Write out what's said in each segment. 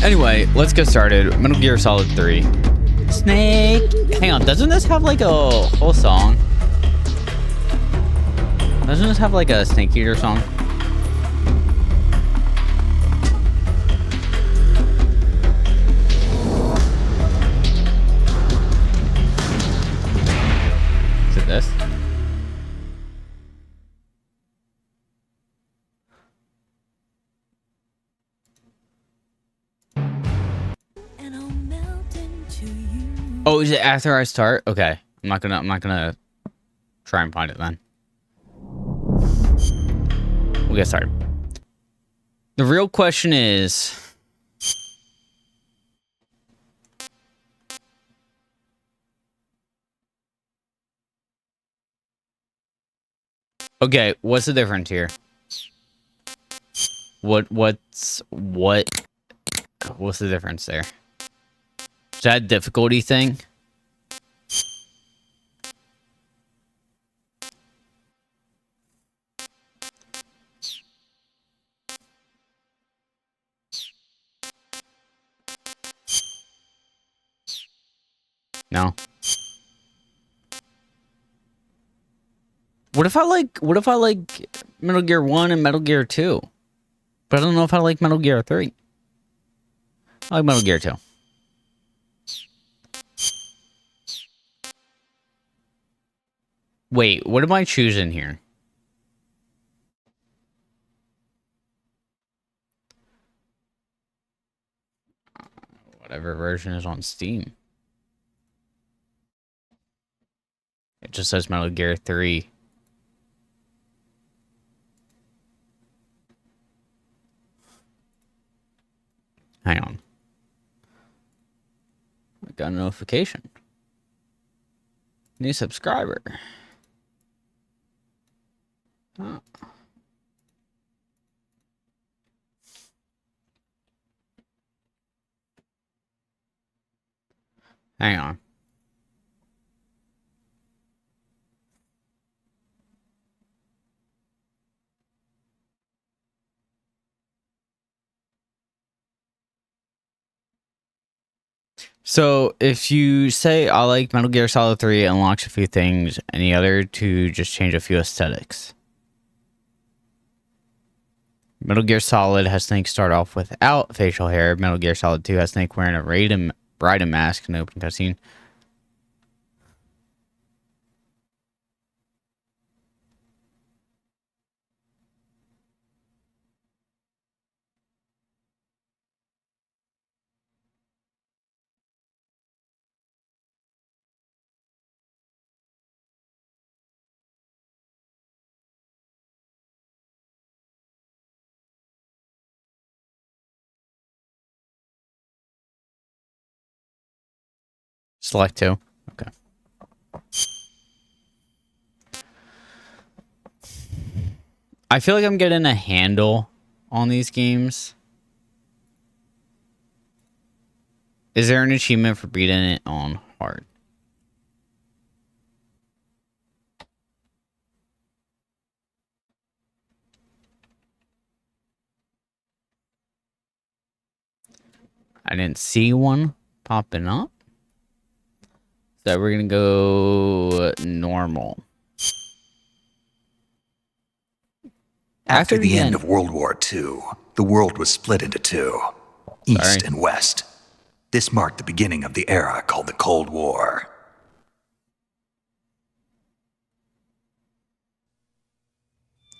Anyway, let's get started. Metal Gear Solid 3. Snake. Hang on, doesn't this have like a whole song? Doesn't this have like a Snake Eater song? Is it this? Oh, is it after I start? Okay. I'm not gonna try and find it then. We'll get started. The real question is, okay, what's the difference here? What's the difference there? Is that a difficulty thing? No. What if I like Metal Gear 1 and Metal Gear 2? But I don't know if I like Metal Gear 3. I like Metal Gear 2. Wait, what am I choosing here? Whatever version is on Steam. It just says Metal Gear 3. Hang on. I got a notification. New subscriber. Oh. Hang on. So, if you say I like Metal Gear Solid 3, it unlocks a few things, and the other two just change a few aesthetics. Metal Gear Solid has Snake start off without facial hair. Metal Gear Solid 2 has Snake wearing a Raiden mask in the open cutscene. Select 2. Okay. I feel like I'm getting a handle on these games. Is there an achievement for beating it on hard? I didn't see one popping up. So we're gonna go normal. After the end of World War II, the world was split into two, East and West. This marked the beginning of the era called the Cold War.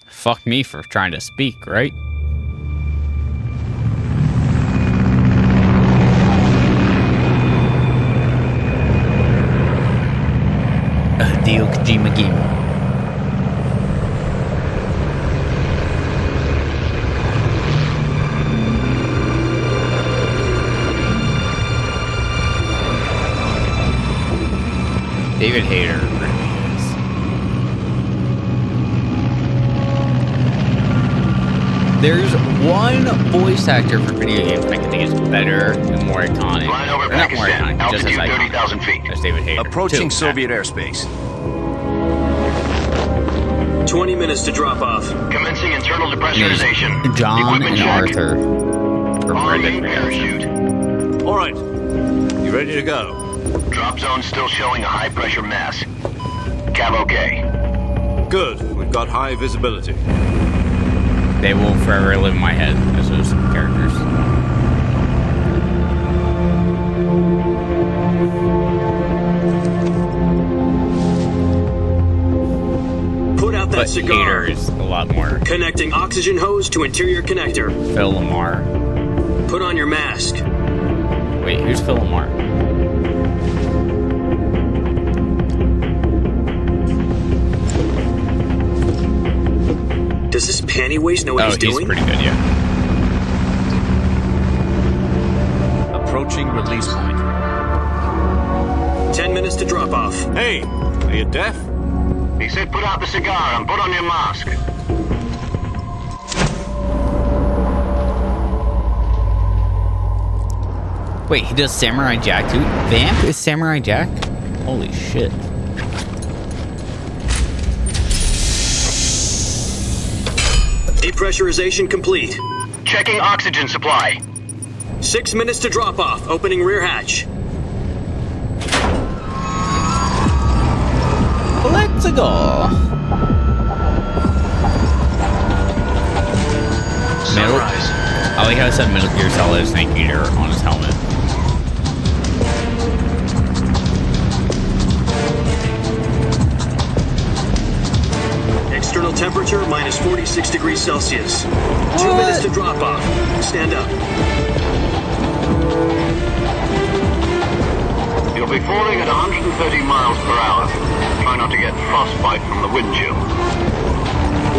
Fuck me for trying to speak, right? Hideo Kojima game. David Hayter. There's one voice actor for video games that I think is better and more iconic. Or not more iconic, just as iconic 30,000 feet. as David Hayter. Approaching Two. Soviet airspace. 20 minutes to drop off. Commencing internal depressurization. John Equipment and check. Arthur. from Red Dead Redemption. Parachute. All right. You ready to go? Drop zone still showing a high pressure mass. Cav okay. Good. We've got high visibility. They will forever live in my head as those characters. Put out that But cigar. Hater is a lot more. Connecting oxygen hose to interior connector. Phil Lamar. Put on your mask. Wait, who's Phil Lamar? Does this panty waste know what he's doing? Pretty good, yeah. Approaching release point. 10 minutes to drop off. Hey, are you deaf? He said put out the cigar and put on your mask. Wait, he does Samurai Jack too? Vamp is Samurai Jack? Holy shit. Depressurization complete. Checking oxygen supply. 6 minutes to drop off. Opening rear hatch. Let's go. Sunrise. I like how it said Metal Gear Solid Snake Eater on his helmet. External temperature minus 46 degrees Celsius. 2 minutes to drop off. Stand up. You'll be falling at 130 miles per hour. Try not to get frostbite from the wind chill.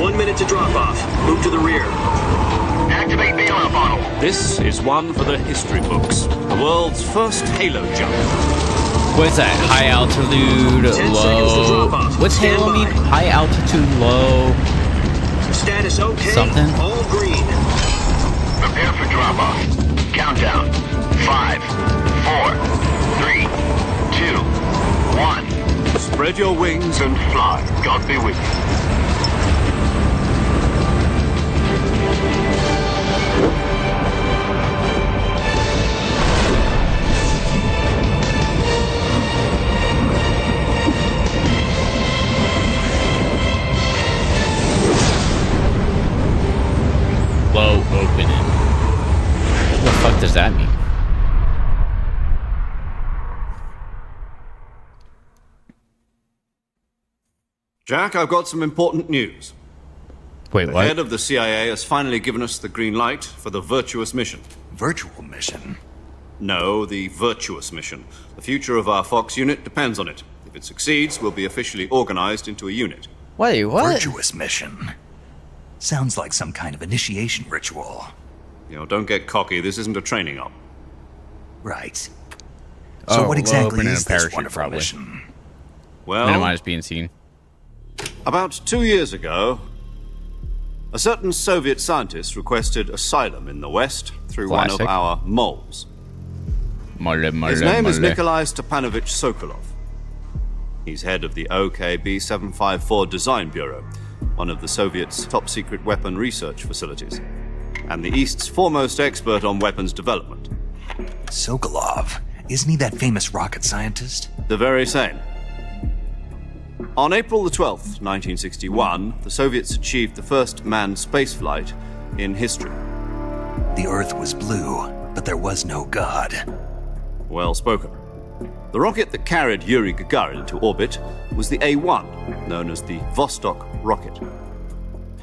1 minute to drop off. Move to the rear. Activate the air bottle. This is one for the history books. The world's first Halo jump. What is that? High altitude, 10 seconds to low. drop off. What's Stand Halo mean? by. High altitude, low. Status okay. Something? All green. Prepare for drop off. Countdown. 5, 4, 3, 2, 1. Spread your wings And fly. God be with you. Low opening. What the fuck does that mean? Jack, I've got some important news. Wait, The what? head of the CIA has finally given us the green light for the Virtuous mission. Virtual mission. No, the Virtuous mission. The future of our Fox unit depends on it. If it succeeds, we'll be officially organized into a unit. Wait, what? Virtuous mission. Sounds like some kind of initiation ritual. You know, don't get cocky. This isn't a training op. Right. So Oh, what low exactly opening is and this parachute, wonderful probably. mission? Well, Minimize being seen. about 2 years ago, a certain Soviet scientist requested asylum in the West through one Classic. of our moles. Mole, His name is Nikolai Stepanovich Sokolov. He's head of the OKB-754 Design Bureau, one of the Soviets' top-secret weapon research facilities, and the East's foremost expert on weapons development. Sokolov. Isn't he that famous rocket scientist? The very same. On April the 12th, 1961, the Soviets achieved the first manned spaceflight in history. The Earth was blue, but there was no God. Well spoken. The rocket that carried Yuri Gagarin into orbit was the A-1, known as the Vostok rocket.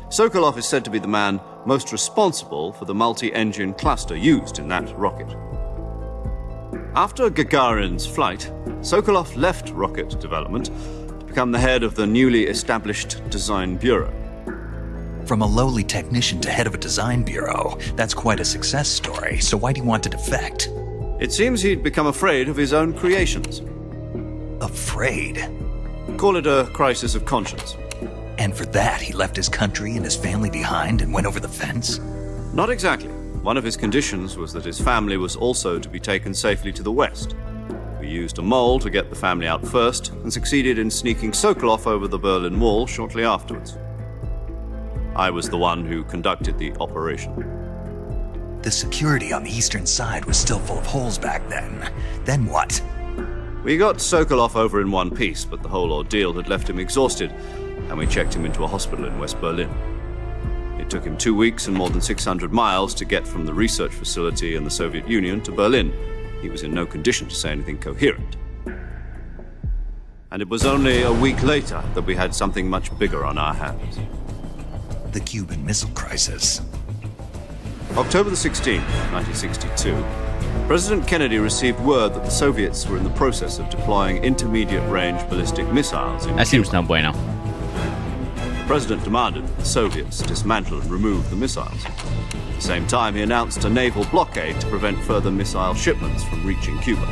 Sokolov is said to be the man most responsible for the multi-engine cluster used in that rocket. After Gagarin's flight, Sokolov left rocket development to become the head of the newly established Design Bureau. From a lowly technician to head of a design bureau, that's quite a success story. So why do you want to defect? It seems he'd become afraid of his own creations. Afraid. Call it a crisis of conscience. And for that, he left his country and his family behind and went over the fence? Not exactly. One of his conditions was that his family was also to be taken safely to the west. We used a mole to get the family out first and succeeded in sneaking Sokolov over the Berlin Wall shortly afterwards. I was the one who conducted the operation. The security on the eastern side was still full of holes back then. Then what? We got Sokolov over in one piece, but the whole ordeal had left him exhausted, and we checked him into a hospital in West Berlin. It took him 2 weeks and more than 600 miles to get from the research facility in the Soviet Union to Berlin. He was in no condition to say anything coherent. And it was only a week later that we had something much bigger on our hands. The Cuban Missile Crisis. October the 16th, 1962, President Kennedy received word that the Soviets were in the process of deploying intermediate-range ballistic missiles in That seems Cuba. no bueno. The President demanded that the Soviets dismantle and remove the missiles. At the same time, he announced a naval blockade to prevent further missile shipments from reaching Cuba.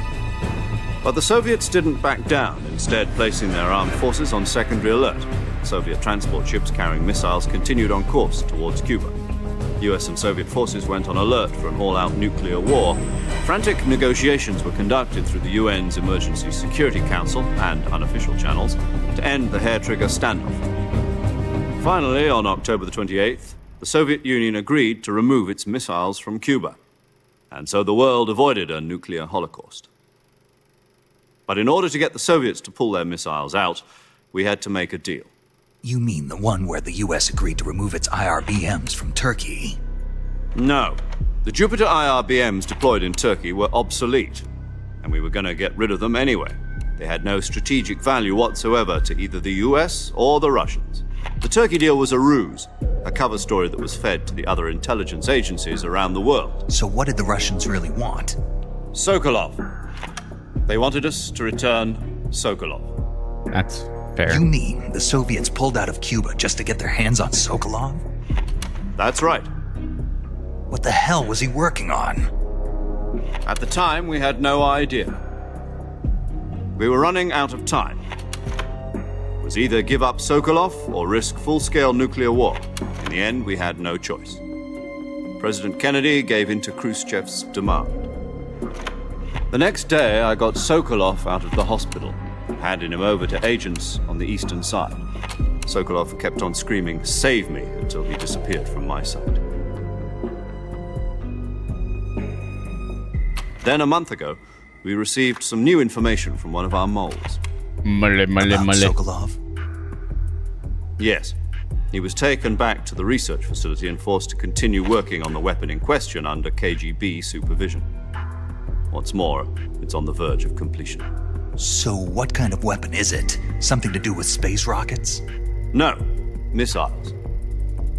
But the Soviets didn't back down, instead placing their armed forces on secondary alert. Soviet transport ships carrying missiles continued on course towards Cuba. US and Soviet forces went on alert for an all-out nuclear war. Frantic negotiations were conducted through the UN's Emergency Security Council and unofficial channels to end the hair-trigger standoff. Finally, on October the 28th, the Soviet Union agreed to remove its missiles from Cuba. And so the world avoided a nuclear holocaust. But in order to get the Soviets to pull their missiles out, we had to make a deal. You mean the one where the US agreed to remove its IRBMs from Turkey? No. The Jupiter IRBMs deployed in Turkey were obsolete, and we were going to get rid of them anyway. They had no strategic value whatsoever to either the US or the Russians. The Turkey deal was a ruse, a cover story that was fed to the other intelligence agencies around the world. So what did the Russians really want? Sokolov. They wanted us to return Sokolov. That's fair. You mean the Soviets pulled out of Cuba just to get their hands on Sokolov? That's right. What the hell was he working on? At the time, we had no idea. We were running out of time. It was either give up Sokolov or risk full-scale nuclear war. In the end, we had no choice. President Kennedy gave in to Khrushchev's demand. The next day, I got Sokolov out of the hospital, handing him over to agents on the eastern side. Sokolov kept on screaming, "Save me," until he disappeared from my sight. Then a month ago, we received some new information from one of our moles. Male. About Sokolov? Yes. He was taken back to the research facility and forced to continue working on the weapon in question under KGB supervision. What's more, it's on the verge of completion. So what kind of weapon is it? Something to do with space rockets? No, missiles.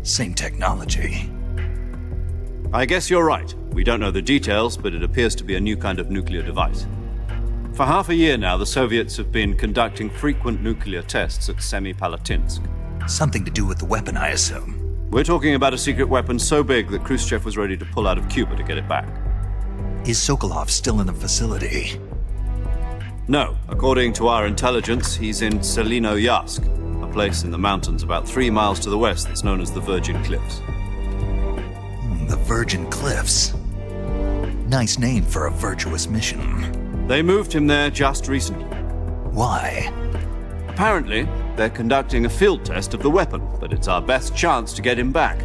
Same technology. I guess you're right. We don't know the details, but it appears to be a new kind of nuclear device. For half a year now, the Soviets have been conducting frequent nuclear tests at Semipalatinsk. Something to do with the weapon, I assume. We're talking about a secret weapon so big that Khrushchev was ready to pull out of Cuba to get it back. Is Sokolov still in the facility? No, according to our intelligence, he's in Selinoyarsk, a place in the mountains about 3 miles to the west that's known as the Virgin Cliffs. The Virgin Cliffs. Nice name for a virtuous mission. They moved him there just recently. Why? Apparently, they're conducting a field test of the weapon, but it's our best chance to get him back.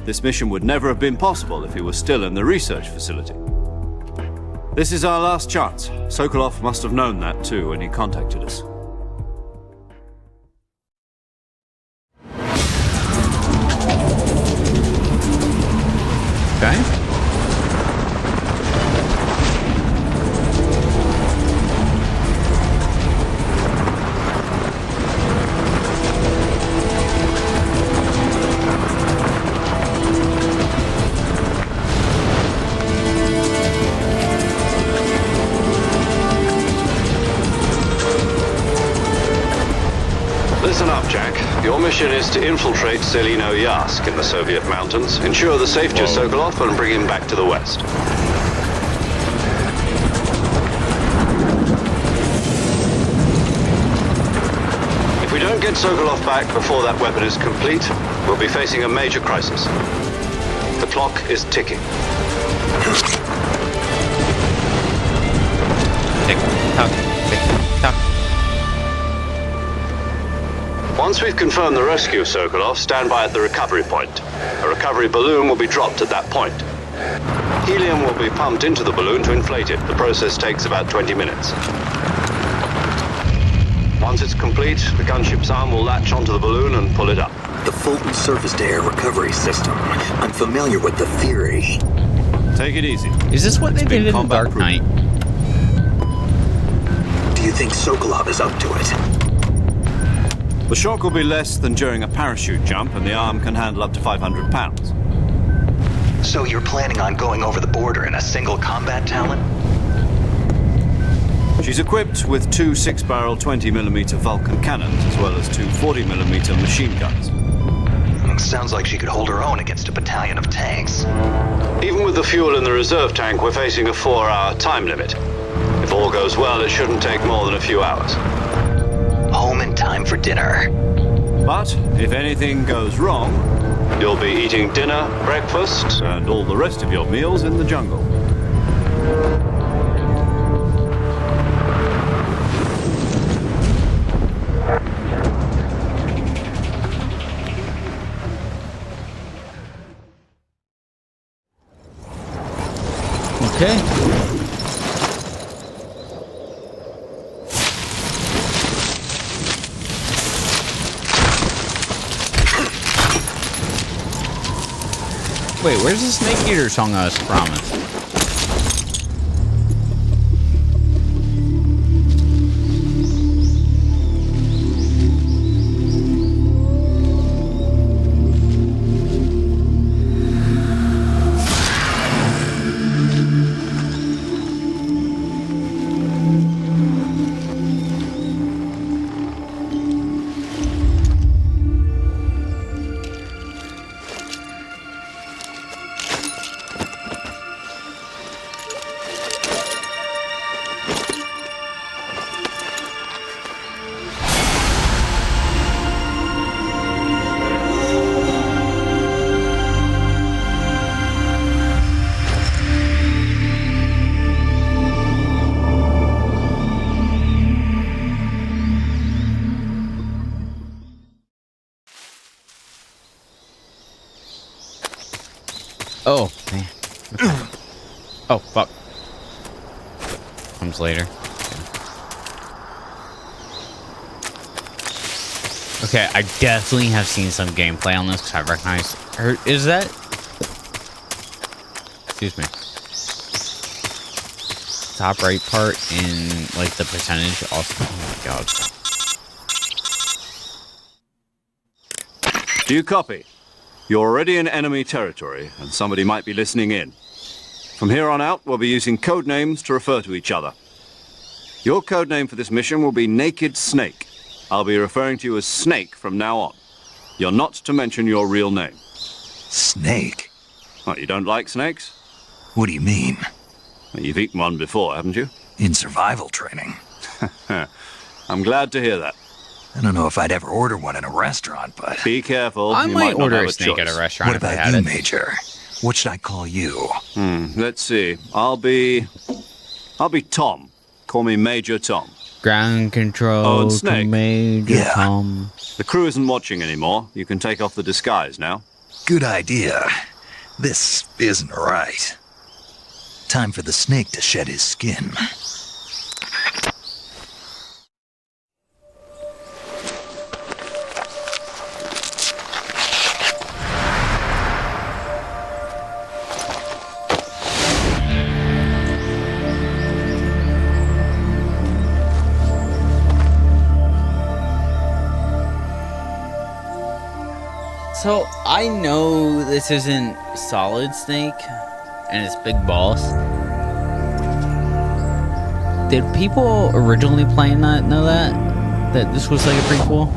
This mission would never have been possible if he was still in the research facility. This is our last chance. Sokolov must have known that too when he contacted us. Okay. Listen up, Jack. Your mission is to infiltrate Selinoyarsk in the Soviet mountains, ensure the safety of Sokolov, and bring him back to the west. If we don't get Sokolov back before that weapon is complete, we'll be facing a major crisis. The clock is ticking. Tick tock, tick tock. Once we've confirmed the rescue of Sokolov, stand by at the recovery point. A recovery balloon will be dropped at that point. Helium will be pumped into the balloon to inflate it. The process takes about 20 minutes. Once it's complete, the gunship's arm will latch onto the balloon and pull it up. The Fulton surface-to-air recovery system. I'm familiar with the theory. Take it easy. Is this what they did in the Dark Knight? Do you think Sokolov is up to it? The shock will be less than during a parachute jump, and the arm can handle up to 500 pounds. So you're planning on going over the border in a single combat Talon? She's equipped with two 6-barrel 20mm Vulcan cannons, as well as two 40mm machine guns. Sounds like she could hold her own against a battalion of tanks. Even with the fuel in the reserve tank, we're facing a 4-hour time limit. If all goes well, it shouldn't take more than a few hours. Home in time for dinner. But if anything goes wrong, you'll be eating dinner, breakfast, and all the rest of your meals in the jungle. Okay. Wait, where's the Snake Eater song I was promised? Oh, man. Oh, fuck. Comes later. Okay, I definitely have seen some gameplay on this because I recognize... Is that... Excuse me. Top right part in, like, the percentage also... Oh, my God. Do you copy? You're already in enemy territory, and somebody might be listening in. From here on out, we'll be using code names to refer to each other. Your code name for this mission will be Naked Snake. I'll be referring to you as Snake from now on. You're not to mention your real name. Snake? What, you don't like snakes? What do you mean? Well, you've eaten one before, haven't you? In survival training. I'm glad to hear that. I don't know if I'd ever order one in a restaurant, but... Be careful. I you might not order have a snake choice. at a restaurant What if I about had you, it. Major? What should I call you? Let's see. I'll be Tom. Call me Major Tom. Ground control Oh, and to Snake. Major Yeah. Tom. The crew isn't watching anymore. You can take off the disguise now. Good idea. This isn't right. Time for the snake to shed his skin. So, I know this isn't Solid Snake, and it's Big Boss. Did people originally playing that know that? That this was like a prequel?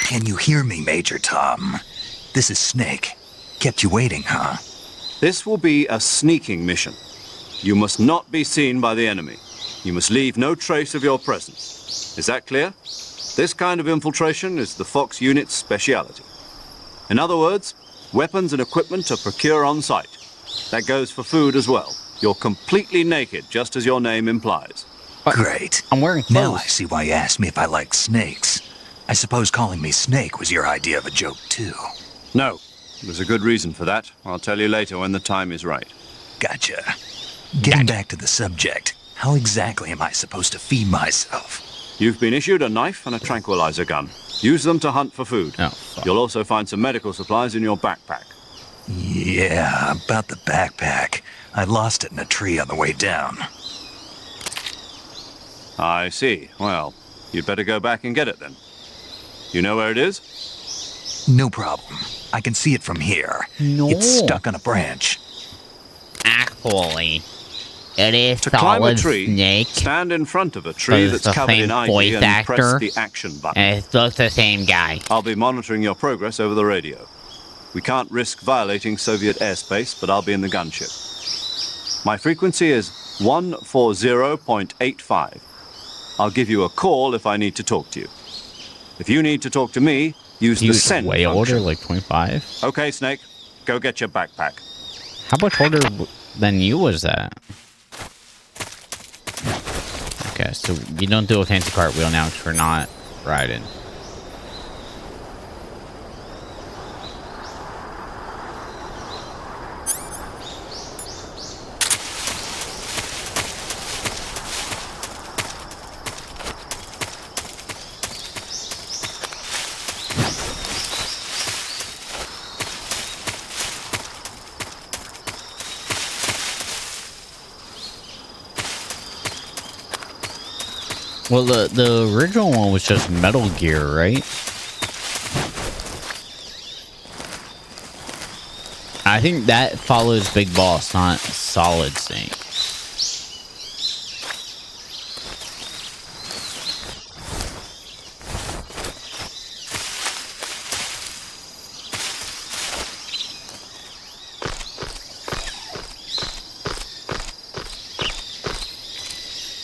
Can you hear me, Major Tom? This is Snake. Kept you waiting, huh? This will be a sneaking mission. You must not be seen by the enemy. You must leave no trace of your presence. Is that clear? This kind of infiltration is the Fox unit's speciality. In other words, weapons and equipment are procured on site. That goes for food as well. You're completely naked, just as your name implies. Great. I'm wearing Now I clothes. see why you asked me if I like snakes. I suppose calling me Snake was your idea of a joke, too. No, there's a good reason for that. I'll tell you later when the time is right. Gotcha. Getting back to the subject, how exactly am I supposed to feed myself? You've been issued a knife and a tranquilizer gun. Use them to hunt for food. Oh, fuck. You'll also find some medical supplies in your backpack. Yeah, about the backpack. I lost it in a tree on the way down. I see. Well, you'd better go back and get it then. You know where it is? No problem. I can see it from here. No. It's stuck on a branch. Actually, it is To climb a Solid tree, Snake. stand in front of a tree But it's that's the covered same in ivy voice and press actor. the action button. And it looks the same guy. I'll be monitoring your progress over the radio. We can't risk violating Soviet airspace, but I'll be in the gunship. My frequency is 140.85. I'll give you a call if I need to talk to you. If you need to talk to me, use He the was send way function. older, like 25. Okay, Snake, go get your backpack. How much older than you was that? Okay, so you don't do a fancy cartwheel now because we're not riding. Well, the original one was just Metal Gear, right? I think that follows Big Boss, not Solid Snake.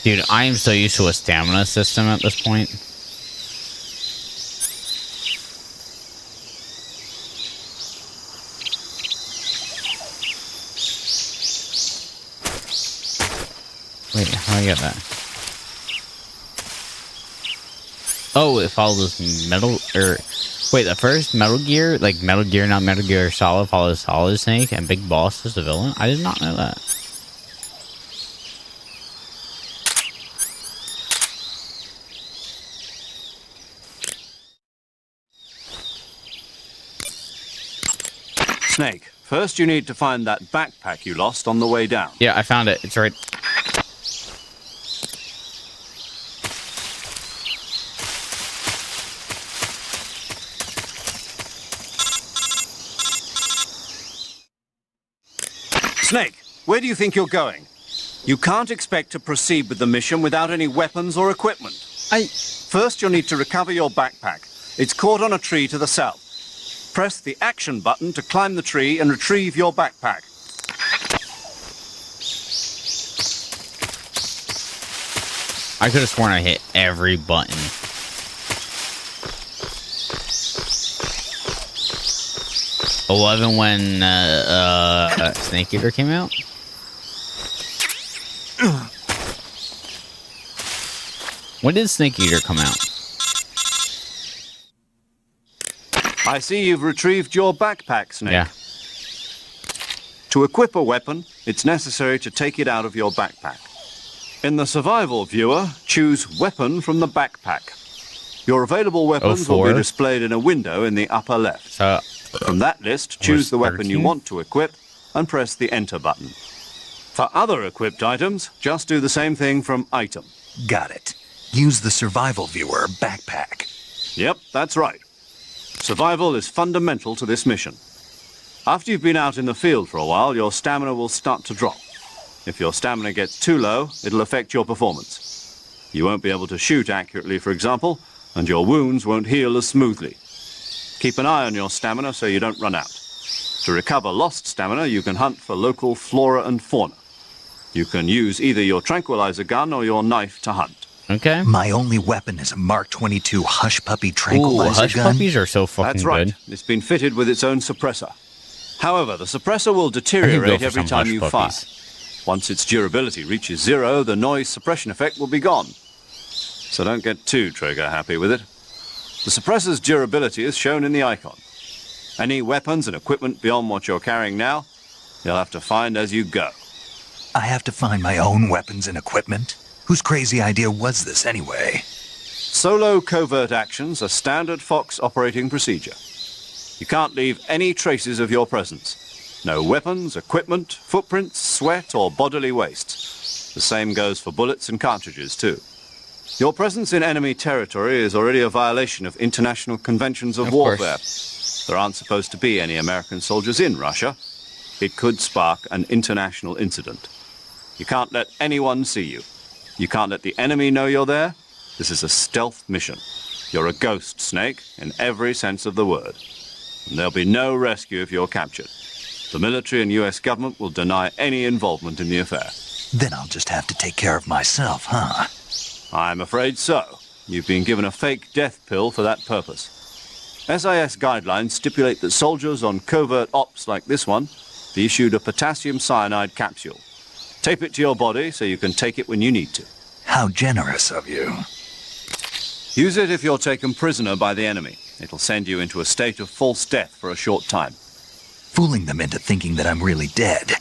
Dude, I am so used to a stamina system at this point. Wait, how do I get that? Oh, it follows Metal, or wait, the first Metal Gear, like Metal Gear, not Metal Gear Solid, follows Solid Snake, and Big Boss is the villain. I did not know that. Snake, first you need to find that backpack you lost on the way down. Yeah, I found it. It's right. Snake, where do you think you're going? You can't expect to proceed with the mission without any weapons or equipment. First, you'll need to recover your backpack. It's caught on a tree to the south. Press the action button to climb the tree and retrieve your backpack. I could have sworn I hit every button. When Snake Eater came out. When did Snake Eater come out? I see you've retrieved your backpack, Snake. Yeah. To equip a weapon, it's necessary to take it out of your backpack. In the survival viewer, choose Weapon from the backpack. Your available weapons will 04. be displayed in a window in the upper left. So From that list, choose the weapon you 13? want to equip and press the Enter button. For other equipped items, just do the same thing from Item. Got it. Use the survival viewer backpack. Yep, that's right. Survival is fundamental to this mission. After you've been out in the field for a while, your stamina will start to drop. If your stamina gets too low, it'll affect your performance. You won't be able to shoot accurately, for example, and your wounds won't heal as smoothly. Keep an eye on your stamina so you don't run out. To recover lost stamina, you can hunt for local flora and fauna. You can use either your tranquilizer gun or your knife to hunt. okay. My only weapon is a Mark 22 Hush Puppy Ooh, tranquilizer hush gun. puppies are so fucking That's right. good. It's been fitted with its own suppressor. However, the suppressor will I could go deteriorate for every some time hush you puppies. fire. Once its durability reaches 0, the noise suppression effect will be gone. So don't get too trigger happy with it. The suppressor's durability is shown in the icon. Any weapons and equipment beyond what you're carrying now, you'll have to find as you go. I have to find my own weapons and equipment? Whose crazy idea was this anyway? Solo covert actions are standard Fox operating procedure. You can't leave any traces of your presence. No weapons, equipment, footprints, sweat, or bodily waste. The same goes for bullets and cartridges, too. Your presence in enemy territory is already a violation of international conventions of warfare. There aren't supposed to be any American soldiers in Russia. It could spark an international incident. You can't let anyone see you. You can't let the enemy know you're there. This is a stealth mission. You're a ghost, Snake, in every sense of the word. And there'll be no rescue if you're captured. The military and US government will deny any involvement in the affair. Then I'll just have to take care of myself, huh? I'm afraid so. You've been given a fake death pill for that purpose. SIS guidelines stipulate that soldiers on covert ops like this one be issued a potassium cyanide capsule. Tape it to your body so you can take it when you need to. How generous of you. Use it if you're taken prisoner by the enemy. It'll send you into a state of false death for a short time. Fooling them into thinking that I'm really dead.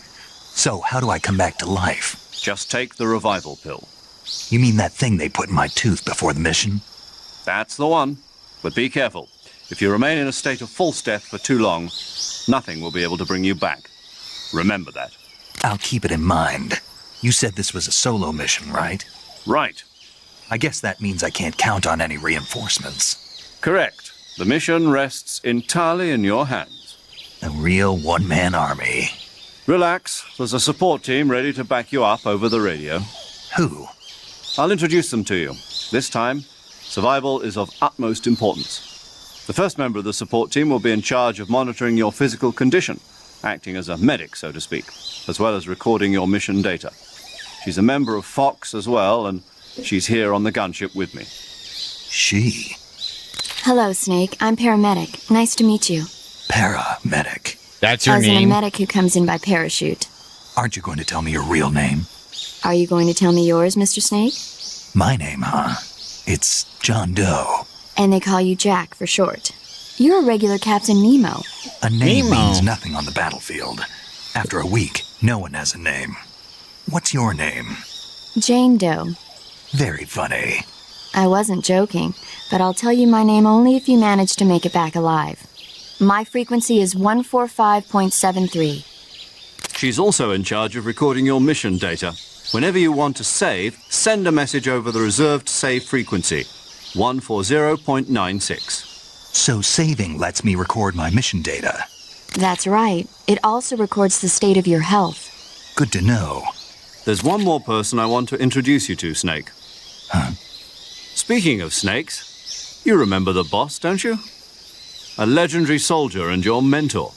So how do I come back to life? Just take the revival pill. You mean that thing they put in my tooth before the mission? That's the one. But be careful. If you remain in a state of false death for too long, nothing will be able to bring you back. Remember that. I'll keep it in mind. You said this was a solo mission, right? Right. I guess that means I can't count on any reinforcements. Correct. The mission rests entirely in your hands. A real one-man army. Relax. There's a support team ready to back you up over the radio. Who? I'll introduce them to you. This time, survival is of utmost importance. The first member of the support team will be in charge of monitoring your physical condition, acting as a medic, so to speak, as well as recording your mission data. She's a member of Fox as well, and she's here on the gunship with me. She? Hello, Snake. I'm paramedic. Nice to meet you. Paramedic. That's your As in a name? medic who comes in by parachute. Aren't you going to tell me your real name? Are you going to tell me yours, Mr. Snake? My name, huh? It's John Doe. And they call you Jack for short. You're a regular Captain Nemo. A name Nemo. means nothing on the battlefield. After a week, no one has a name. What's your name? Jane Doe. Very funny. I wasn't joking, but I'll tell you my name only if you manage to make it back alive. My frequency is 145.73. She's also in charge of recording your mission data. Whenever you want to save, send a message over the reserved save frequency, 140.96. So saving lets me record my mission data. That's right. It also records the state of your health. Good to know. There's one more person I want to introduce you to, Snake. Huh? Speaking of snakes, you remember the boss, don't you? A legendary soldier and your mentor.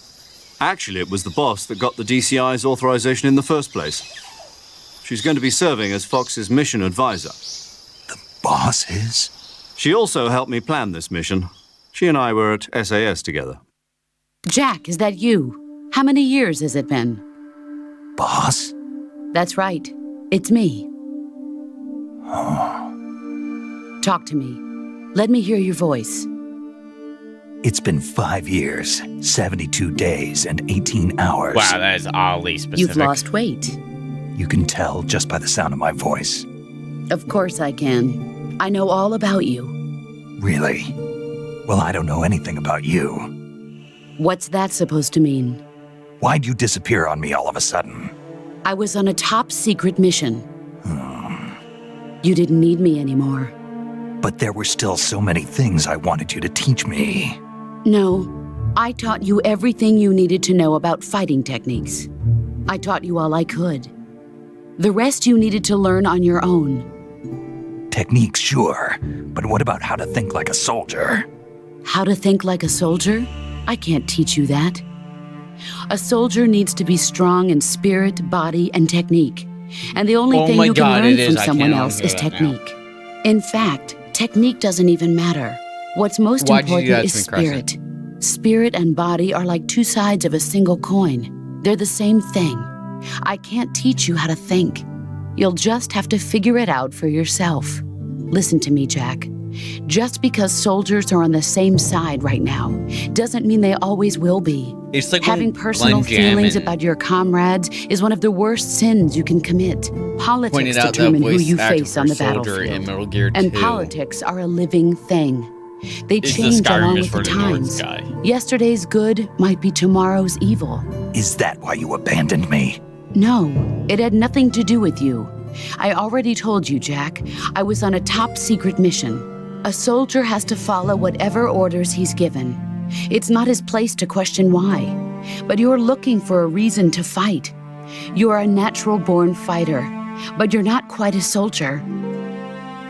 Actually, it was the boss that got the DCI's authorization in the first place. She's going to be serving as Fox's mission advisor. The boss is? She also helped me plan this mission. She and I were at SAS together. Jack, is that you? How many years has it been? Boss? That's right. It's me. Talk to me. Let me hear your voice. It's been 5 years, 72 days, and 18 hours. Wow, that is oddly specific. You've lost weight. You can tell just by the sound of my voice. Of course I can. I know all about you. Really? Well, I don't know anything about you. What's that supposed to mean? Why'd you disappear on me all of a sudden? I was on a top secret mission. You didn't need me anymore. But there were still so many things I wanted you to teach me. No, I taught you everything you needed to know about fighting techniques. I taught you all I could. The rest you needed to learn on your own. Techniques, sure. But what about how to think like a soldier? How to think like a soldier? I can't teach you that. A soldier needs to be strong in spirit, body, and technique. And the only Oh thing my you God, can it learn is. from I someone can't else is remember that now. technique. In fact, technique doesn't even matter. What's most Why'd you do that important is to me, Carson? spirit. Spirit and body are like two sides of a single coin. They're the same thing. I can't teach you how to think. You'll just have to figure it out for yourself. Listen to me, Jack. Just because soldiers are on the same side right now doesn't mean they always will be. It's like Having personal feelings about your comrades is one of the worst sins you can commit. Politics determine who you face on the battlefield. And politics are a living thing. They change along with the times. Yesterday's good might be tomorrow's evil. Is that why you abandoned me? No, it had nothing to do with you. I already told you, Jack. I was on a top-secret mission. A soldier has to follow whatever orders he's given. It's not his place to question why. But you're looking for a reason to fight. You are a natural-born fighter, but you're not quite a soldier.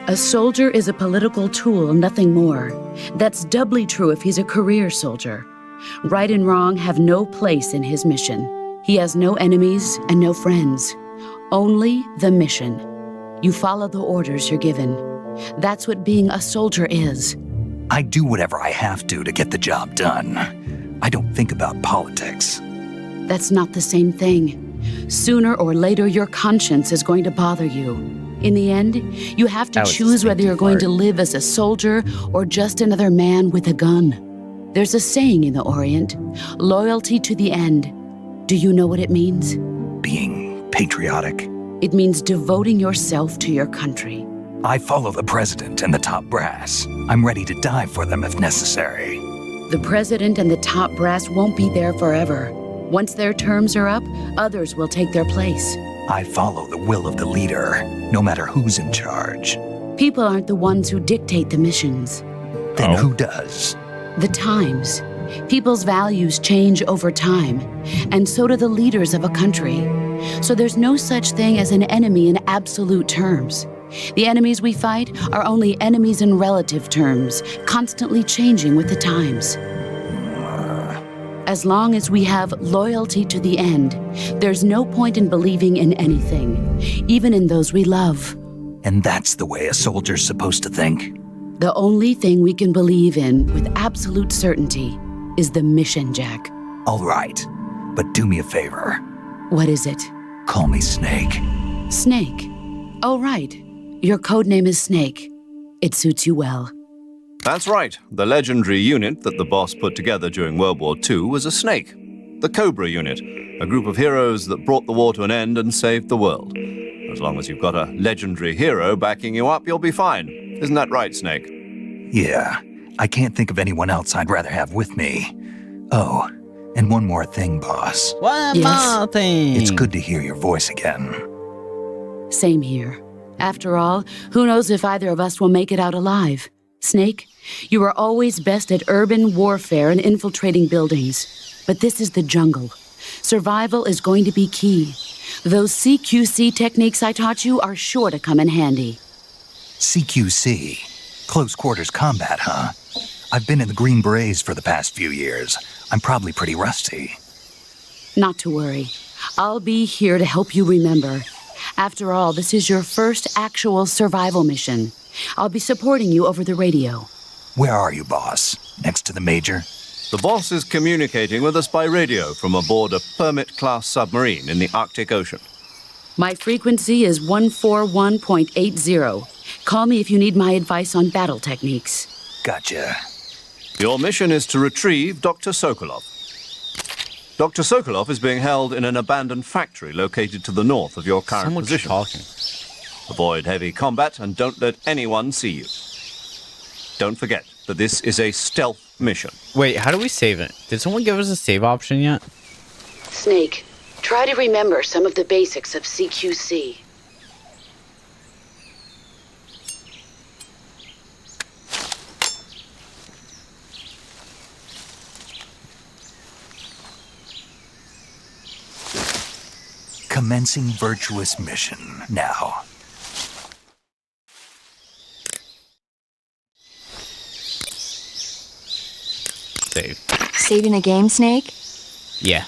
A soldier is a political tool, nothing more. That's doubly true if he's a career soldier. Right and wrong have no place in his mission. He has no enemies and no friends. Only the mission. You follow the orders you're given. That's what being a soldier is. I do whatever I have to get the job done. I don't think about politics. That's not the same thing. Sooner or later, your conscience is going to bother you. In the end, you have to choose whether you're going to live as a soldier or just another man with a gun. There's a saying in the Orient, loyalty to the end. Do you know what it means? Being patriotic. It means devoting yourself to your country. I follow the president and the top brass. I'm ready to die for them if necessary. The president and the top brass won't be there forever. Once their terms are up, others will take their place. I follow the will of the leader, no matter who's in charge. People aren't the ones who dictate the missions. Then who does? The times. People's values change over time, and so do the leaders of a country. So there's no such thing as an enemy in absolute terms. The enemies we fight are only enemies in relative terms, constantly changing with the times. As long as we have loyalty to the end, there's no point in believing in anything, even in those we love. And that's the way a soldier's supposed to think? The only thing we can believe in with absolute certainty is the mission, Jack. All right, but do me a favor. What is it? Call me Snake. Snake? Oh, right. Your codename is Snake. It suits you well. That's right. The legendary unit that the boss put together during World War II was a snake. The Cobra unit, a group of heroes that brought the war to an end and saved the world. As long as you've got a legendary hero backing you up, you'll be fine. Isn't that right, Snake? Yeah. I can't think of anyone else I'd rather have with me. Oh, and one more thing, boss. One more thing. It's good to hear your voice again. Same here. After all, who knows if either of us will make it out alive? Snake, you are always best at urban warfare and infiltrating buildings. But this is the jungle. Survival is going to be key. Those CQC techniques I taught you are sure to come in handy. CQC? Close quarters combat, huh? I've been in the Green Berets for the past few years. I'm probably pretty rusty. Not to worry. I'll be here to help you remember. After all, this is your first actual survival mission. I'll be supporting you over the radio. Where are you, boss? Next to the major? The boss is communicating with us by radio from aboard a Permit-class submarine in the Arctic Ocean. My frequency is 141.80. Call me if you need my advice on battle techniques. Gotcha. Your mission is to retrieve Dr. Sokolov. Dr. Sokolov is being held in an abandoned factory located to the north of your current position. Talking. Avoid heavy combat and don't let anyone see you. Don't forget that this is a stealth mission. Wait, how do we save it? Did someone give us a save option yet? Snake, try to remember some of the basics of CQC. Commencing virtuous mission now. Save. Saving the game, Snake? Yeah.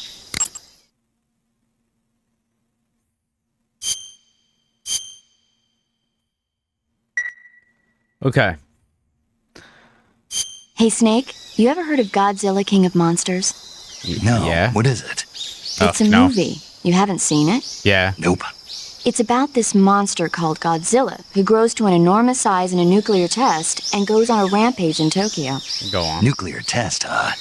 Okay. Hey, Snake, you ever heard of Godzilla King of Monsters? No, Yeah. what is it? It's a movie. You haven't seen it? Yeah. Nope. It's about this monster called Godzilla, who grows to an enormous size in a nuclear test and goes on a rampage in Tokyo. Go on. Nuclear test, huh?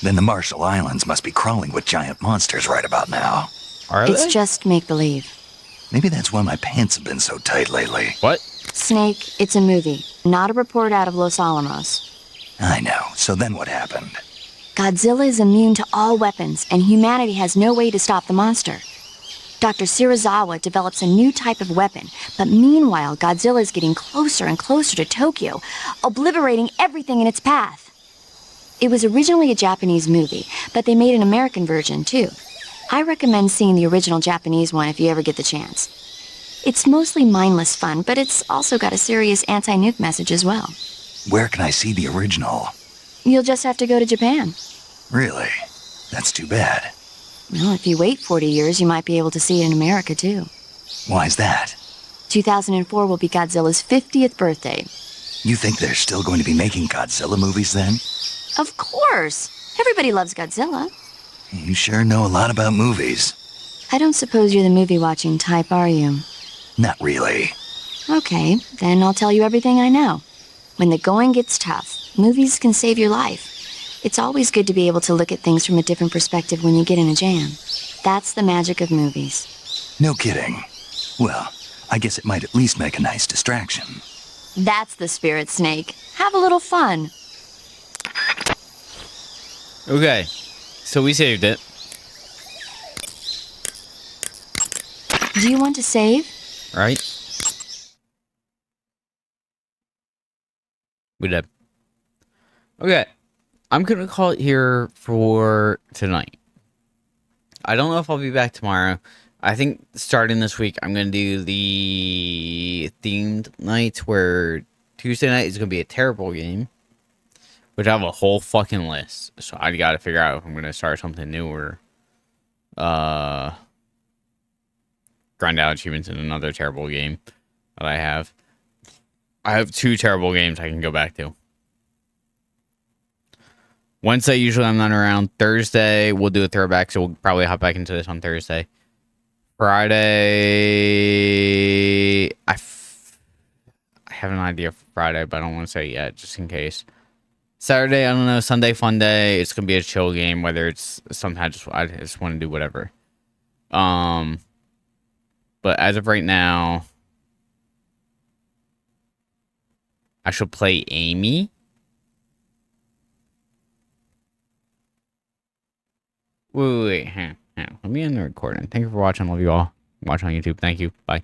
Then the Marshall Islands must be crawling with giant monsters right about now. Are It's they? just make-believe. Maybe that's why my pants have been so tight lately. What? Snake, it's a movie, not a report out of Los Alamos. I know. So then what happened? Godzilla is immune to all weapons, and humanity has no way to stop the monster. Dr. Shirazawa develops a new type of weapon, but meanwhile, Godzilla is getting closer and closer to Tokyo, obliterating everything in its path. It was originally a Japanese movie, but they made an American version, too. I recommend seeing the original Japanese one if you ever get the chance. It's mostly mindless fun, but it's also got a serious anti-nuke message as well. Where can I see the original? You'll just have to go to Japan. Really? That's too bad. Well, if you wait 40 years, you might be able to see it in America, too. Why's that? 2004 will be Godzilla's 50th birthday. You think they're still going to be making Godzilla movies then? Of course! Everybody loves Godzilla. You sure know a lot about movies. I don't suppose you're the movie-watching type, are you? Not really. Okay, then I'll tell you everything I know. When the going gets tough, movies can save your life. It's always good to be able to look at things from a different perspective when you get in a jam. That's the magic of movies. No kidding. Well, I guess it might at least make a nice distraction. That's the spirit, Snake. Have a little fun. Okay. So we saved it. Do you want to save? Right? We did. Okay. I'm going to call it here for tonight. I don't know if I'll be back tomorrow. I think starting this week, I'm going to do the themed nights where Tuesday night is going to be a terrible game, which I have a whole fucking list. So I got to figure out if I'm going to start something new or grind out achievements in another terrible game that I have. I have 2 terrible games I can go back to. Wednesday, usually I'm not around. Thursday, we'll do a throwback, so we'll probably hop back into this on Thursday. Friday, I have an idea for Friday, but I don't want to say it yet, just in case. Saturday, I don't know. Sunday, fun day. It's going to be a chill game, whether it's sometimes I just want to do whatever. But as of right now, I should play Amy. Wait. Let me end the recording. Thank you for watching. Love you all. Watch on YouTube. Thank you. Bye.